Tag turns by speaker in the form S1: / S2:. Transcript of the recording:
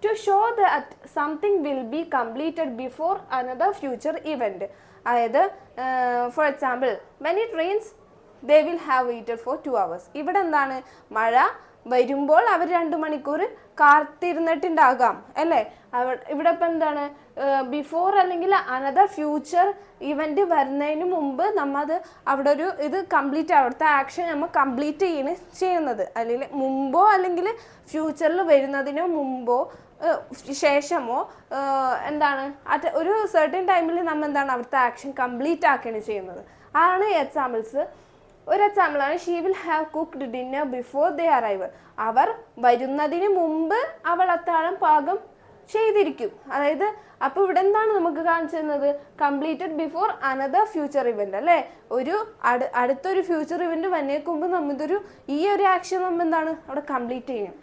S1: to show that something will be completed before another future event. അതായത് for example when it rains they will have waited for 2 hours. ഇവിടെ എന്താണ്, മഴ വരുമ്പോൾ അവർ 2 മണിക്കൂർ കാത്തിരുന്നിട്ടുണ്ടാകാം അല്ലേ. ഇവിടെ ഇപ്പം എന്താണ്, ബിഫോർ അല്ലെങ്കിൽ അനദർ ഫ്യൂച്ചർ ഇവന്റ് വരുന്നതിന് മുമ്പ് നമ്മൾ അത് അവിടെ ഒരു ഇത് കംപ്ലീറ്റ് അവിടുത്തെ ആക്ഷൻ നമ്മൾ കംപ്ലീറ്റ് ചെയ്യുന്നത്, അല്ലെങ്കിൽ മുമ്പോ അല്ലെങ്കിൽ ഫ്യൂച്ചറിൽ വരുന്നതിനോ മുമ്പോ ശേഷമോ എന്താണ് ഒരു സെർട്ടൻ ടൈമിൽ നമ്മൾ എന്താണ് അവിടുത്തെ ആക്ഷൻ കംപ്ലീറ്റ് ആക്കുകയാണ് ചെയ്യുന്നത്. ആണ് എക്സാമ്പിൾസ്. ഒരു എക്സാമ്പിളാണ് she will have cooked dinner before they arrive. അവർ വരുന്നതിന് മുമ്പ് അവൾ അത്താഴം പാകം ചെയ്തിരിക്കും. അതായത് അപ്പോൾ ഇവിടെ എന്താണ് നമുക്ക് കാണിച്ചു തരുന്നത്, completed before another future event അല്ലേ. ഒരു അടുത്തൊരു ഫ്യൂച്ചർ ഇവന്റ് വന്നേക്കുമ്പോൾ നമ്മളിതൊരു ഈ ഒരു ആക്ഷൻ നമ്മൾ എന്താണ് അവിടെ കംപ്ലീറ്റ് ചെയ്യണം.